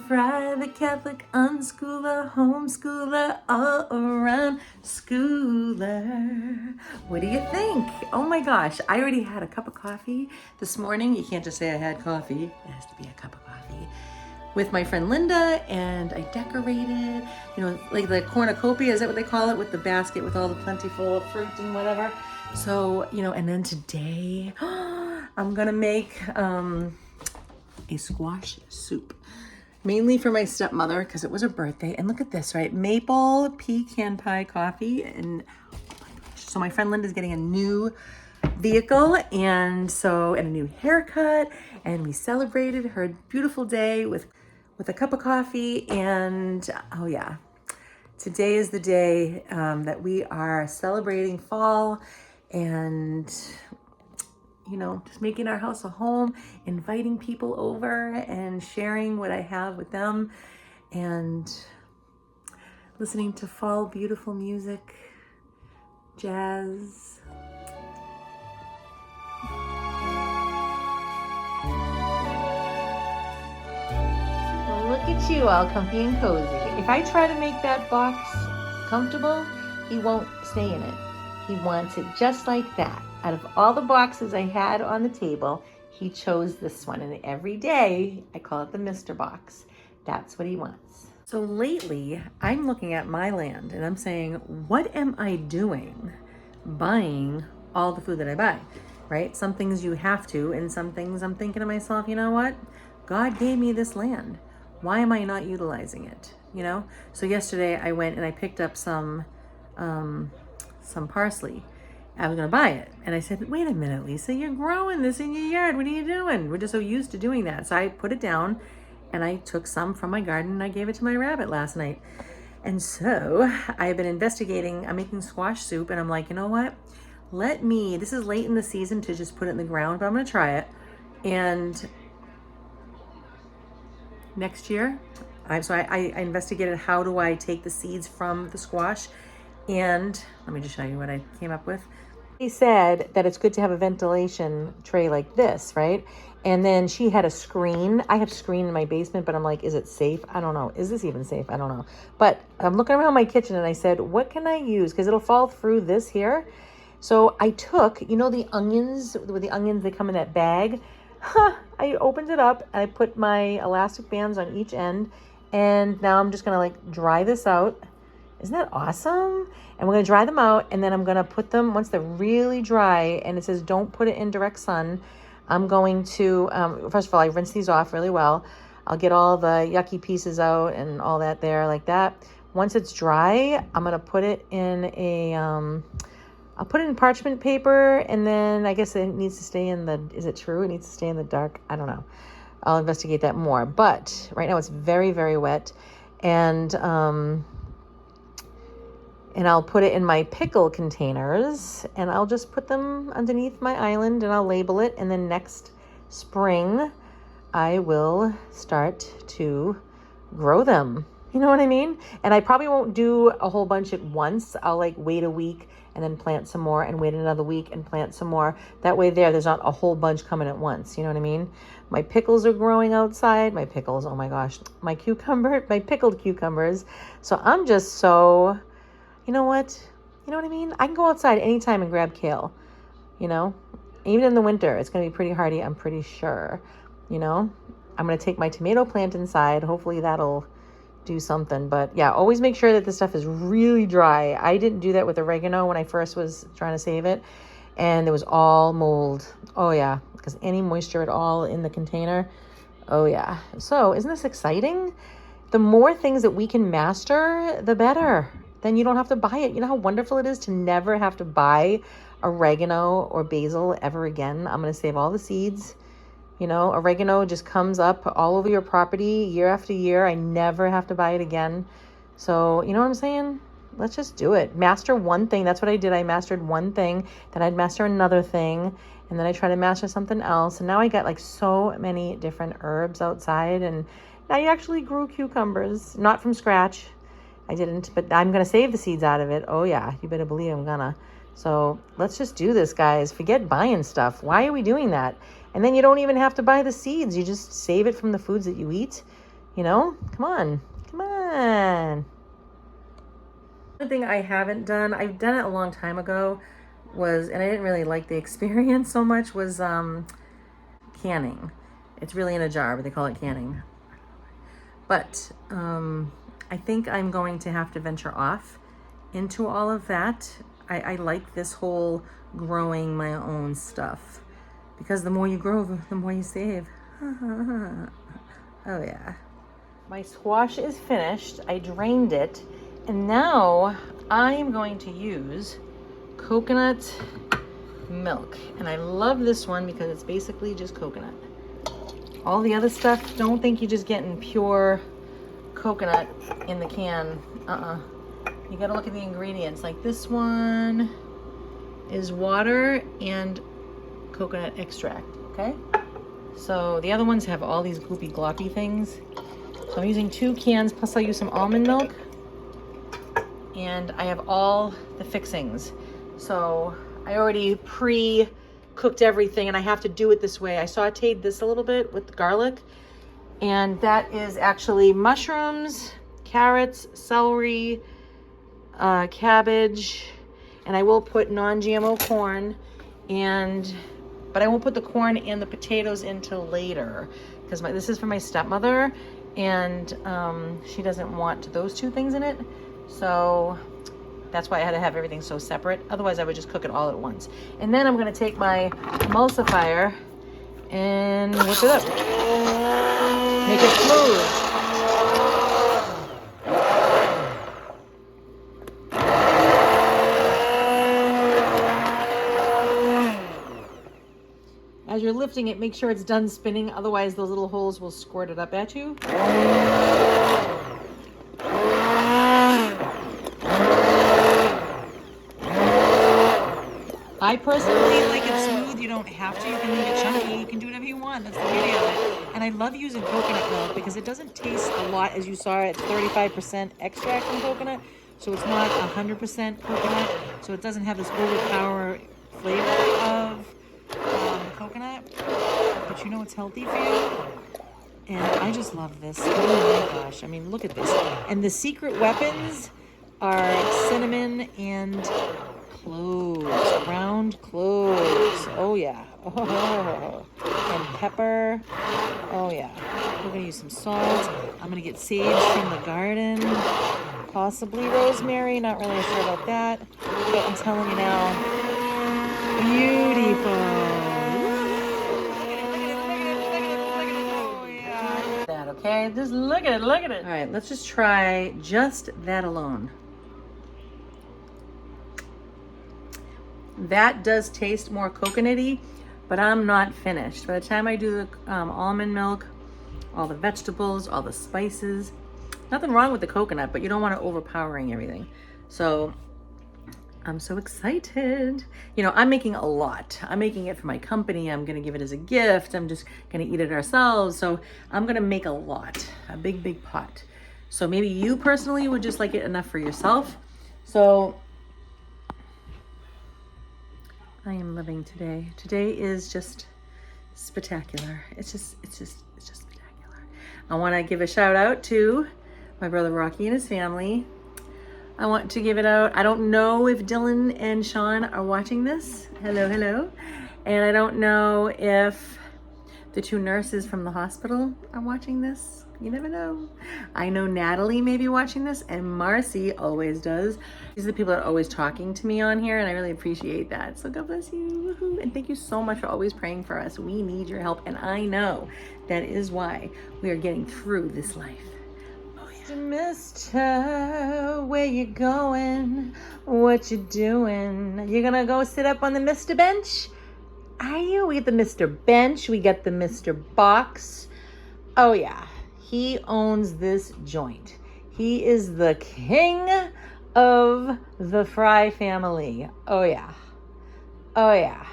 fry, the Catholic unschooler, homeschooler, all around schooler. What do you think? Oh my gosh, I already had a cup of coffee this morning. You can't just say I had coffee, it has to be a cup of coffee. With my friend Linda, and I decorated, like the cornucopia, is that what they call it? With the basket with all the plentiful fruit and whatever. So, and then today, I'm gonna make a squash soup, mainly for my stepmother because it was her birthday. And look at this, right? Maple pecan pie coffee. And so my friend Linda's getting a new vehicle and a new haircut, and we celebrated her beautiful day with a cup of coffee. And oh yeah, today is the day that we are celebrating fall and just making our house a home, inviting people over and sharing what I have with them, and listening to fall beautiful music, jazz. Look at you, all comfy and cozy. If I try to make that box comfortable, he won't stay in it. He wants it just like that. Out of all the boxes I had on the table, he chose this one. And every day, I call it the Mr. Box. That's what he wants. So lately, I'm looking at my land and I'm saying, what am I doing buying all the food that I buy, right? Some things you have to, and some things I'm thinking to myself, you know what? God gave me this land. Why am I not utilizing it? So yesterday I went and I picked up some parsley. I was going to buy it. And I said, wait a minute, Lisa, you're growing this in your yard. What are you doing? We're just so used to doing that. So I put it down and I took some from my garden and I gave it to my rabbit last night. And so I've been investigating. I'm making squash soup and I'm like, you know what? This is late in the season to just put it in the ground, but I'm going to try it. And next year, I investigated how do I take the seeds from the squash. And let me just show you what I came up with. He said that it's good to have a ventilation tray like this, right? And then she had a screen. I have a screen in my basement, but I'm like, is it safe? I don't know. Is this even safe? I don't know. But I'm looking around my kitchen and I said, what can I use? Because it'll fall through this here. So I took, the onions, they come in that bag. I opened it up and I put my elastic bands on each end. And now I'm just going to dry this out. Isn't that awesome? And we're going to dry them out, and then I'm going to put them, once they're really dry, and it says don't put it in direct sun, I'm going to, first of all, I rinse these off really well. I'll get all the yucky pieces out and all that there like that. Once it's dry, I'm going to put it in I'll put it in parchment paper, and then I guess it needs to stay is it true? It needs to stay in the dark? I don't know. I'll investigate that more. But right now it's very, very wet. And I'll put it in my pickle containers, and I'll just put them underneath my island, and I'll label it. And then next spring, I will start to grow them. You know what I mean? And I probably won't do a whole bunch at once. I'll wait a week and then plant some more, and wait another week and plant some more. That way there's not a whole bunch coming at once. You know what I mean? My pickles are growing outside. My pickles, oh my gosh. My pickled cucumbers. So I'm just so... You know what I mean? I can go outside anytime and grab kale, even in the winter. It's going to be pretty hardy, I'm pretty sure, I'm going to take my tomato plant inside. Hopefully that'll do something. But yeah, always make sure that this stuff is really dry. I didn't do that with oregano when I first was trying to save it, and it was all mold. Oh yeah, because any moisture at all in the container. Oh yeah. So isn't this exciting? The more things that we can master, the better. Then you don't have to buy it. You know how wonderful it is to never have to buy oregano or basil ever again? I'm going to save all the seeds. Oregano just comes up all over your property year after year. I never have to buy it again. So, you know what I'm saying? Let's just do it. Master one thing. That's what I did. I mastered one thing. Then I'd master another thing. And then I try to master something else. And now I got so many different herbs outside. And I actually grew cucumbers. Not from scratch. I didn't, but I'm going to save the seeds out of it. Oh yeah, you better believe I'm gonna. So let's just do this, guys. Forget buying stuff. Why are we doing that? And then you don't even have to buy the seeds. You just save it from the foods that you eat. You know, come on, come on. One thing I haven't done, I've done it a long time ago, was, and I didn't really like the experience so much, was canning. It's really in a jar, but they call it canning. But I think I'm going to have to venture off into all of that. I like this whole growing my own stuff, because the more you grow, the more you save. Oh yeah. My squash is finished. I drained it, and now I'm going to use coconut milk. And I love this one because it's basically just coconut. All the other stuff, don't think you're just getting pure coconut in the can. You gotta look at the ingredients. Like this one is water and coconut extract, okay? So the other ones have all these gloopy gloppy things. So I'm using 2 cans, plus I'll use some almond milk. And I have all the fixings. So I already pre-cooked everything, and I have to do it this way. I sauteed this a little bit with the garlic. And that is actually mushrooms, carrots, celery, cabbage, and I will put non-GMO corn, but I won't put the corn and the potatoes until later, because this is for my stepmother, and she doesn't want those 2 things in it. So that's why I had to have everything so separate. Otherwise I would just cook it all at once. And then I'm going to take my emulsifier and whip it up. Make it smooth. As you're lifting it, make sure it's done spinning, otherwise those little holes will squirt it up at you. I personally like it smooth. You don't have to. You can leave it chunky. You can do whatever you want. That's the beauty of it. And I love using coconut milk because it doesn't taste a lot. As you saw, it's 35% extract from coconut. So it's not 100% coconut. So it doesn't have this overpowering flavor of coconut, but you know it's healthy for you. And I just love this. Oh my gosh, I mean, look at this. And the secret weapons are cinnamon and cloves, ground cloves. Oh yeah. Oh, and pepper. Oh yeah. We're gonna use some salt. I'm gonna get sage from the garden, possibly rosemary, not really sure about that, but I'm telling you now, beautiful. Okay, just look at it, look at it. All right, let's just try just that alone. That does taste more coconutty, but I'm not finished. By the time I do the almond milk, all the vegetables, all the spices, nothing wrong with the coconut, but you don't want it overpowering everything. So I'm so excited. You know, I'm making a lot. I'm making it for my company. I'm gonna give it as a gift. I'm just gonna eat it ourselves. So I'm gonna make a lot, a big, big pot. So maybe you personally would just like it enough for yourself. So I am loving today. Today is just spectacular. It's just spectacular. I wanna give a shout out to my brother Rocky and his family. I want to give it out. I don't know if Dylan and Sean are watching this. Hello, hello. And I don't know if the 2 nurses from the hospital are watching this. You never know. I know Natalie may be watching this, and Marcy always does. These are the people that are always talking to me on here, and I really appreciate that. So God bless you. Woohoo. And thank you so much for always praying for us. We need your help, and I know that is why we are getting through this life. Mister, where you going? What you doing? You gonna go sit up on the Mr. Bench? Are you? We got the Mr. Bench. We got the Mr. Box. Oh yeah, he owns this joint. He is the king of the Fry family. Oh yeah. Oh yeah.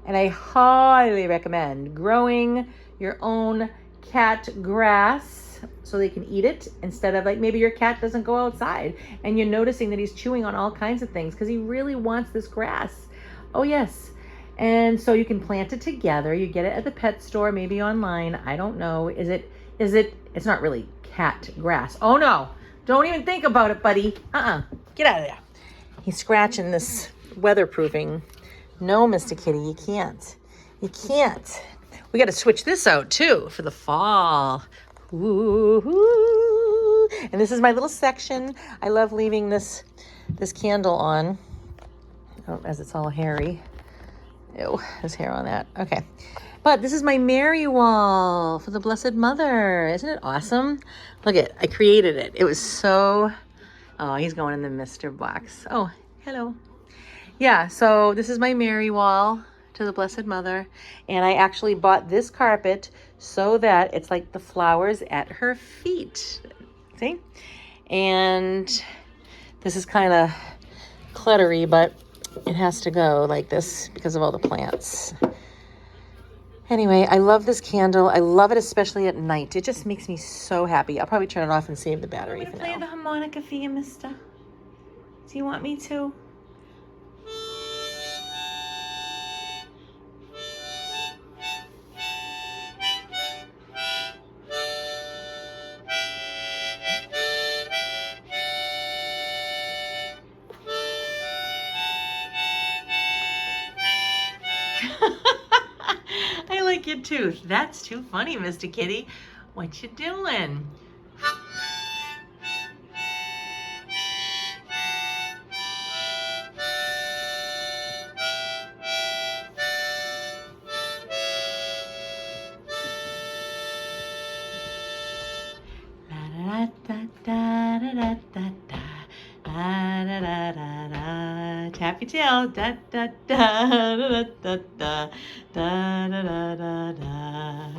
And I highly recommend growing your own cat grass so they can eat it, instead of, like, maybe your cat doesn't go outside and you're noticing that he's chewing on all kinds of things because he really wants this grass. Oh yes. And so you can plant it together. You get it at the pet store, maybe online. I don't know. Is it Is it? It's not really cat grass. Oh no. Don't even think about it, buddy. Get out of there. He's scratching this weatherproofing. No, Mr. Kitty, you can't. You can't. We got to switch this out too for the fall. Ooh. And this is my little section. I love leaving this candle on. Oh, as it's all hairy. Ew, there's hair on that. Okay. But this is my Mary wall for the Blessed Mother. Isn't it awesome? Look at, I created it. It was so, oh, he's going in the Mr. box. Oh, hello. Yeah, so this is my Mary wall to the Blessed Mother. And I actually bought this carpet so that it's like the flowers at her feet. See? And this is kind of cluttery, but it has to go like this because of all the plants. Anyway, I love this candle. I love it especially at night. It just makes me so happy. I'll probably turn it off and save the battery for now. I'm going to play the harmonica for you, mister. Do you want me to? I like your tooth. That's too funny, Mr. Kitty. What you doing? La da da da da da da da da da da. Tap your tail. Da da da da da da da da da da.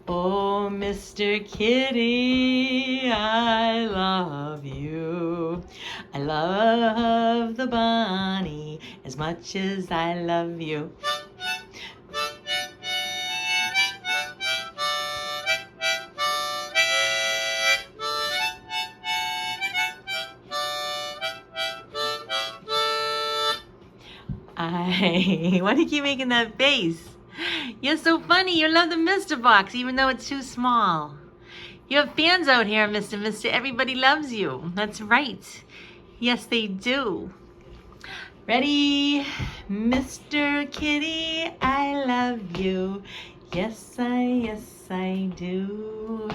Oh, Mr. Kitty, I love you. I love the bunny as much as I love you. Why do you keep making that face? You're so funny. You love the Mr. box, even though it's too small. You have fans out here, Mr. Everybody loves you. That's right. Yes, they do. Ready? Mr. Kitty, I love you. Yes, I do.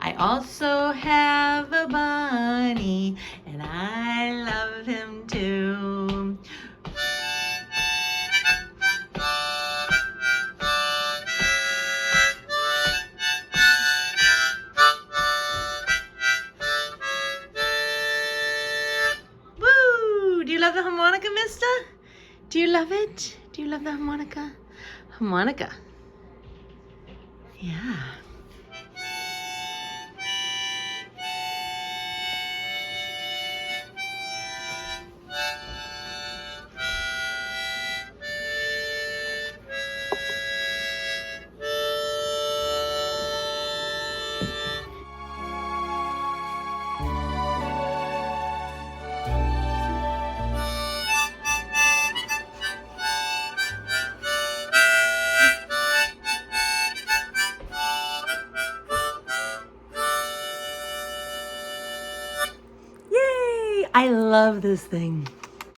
I also have a bunny, and I love him too. Do you love the harmonica, mister? Do you love it? Do you love the harmonica? Harmonica. Yeah. I love this thing.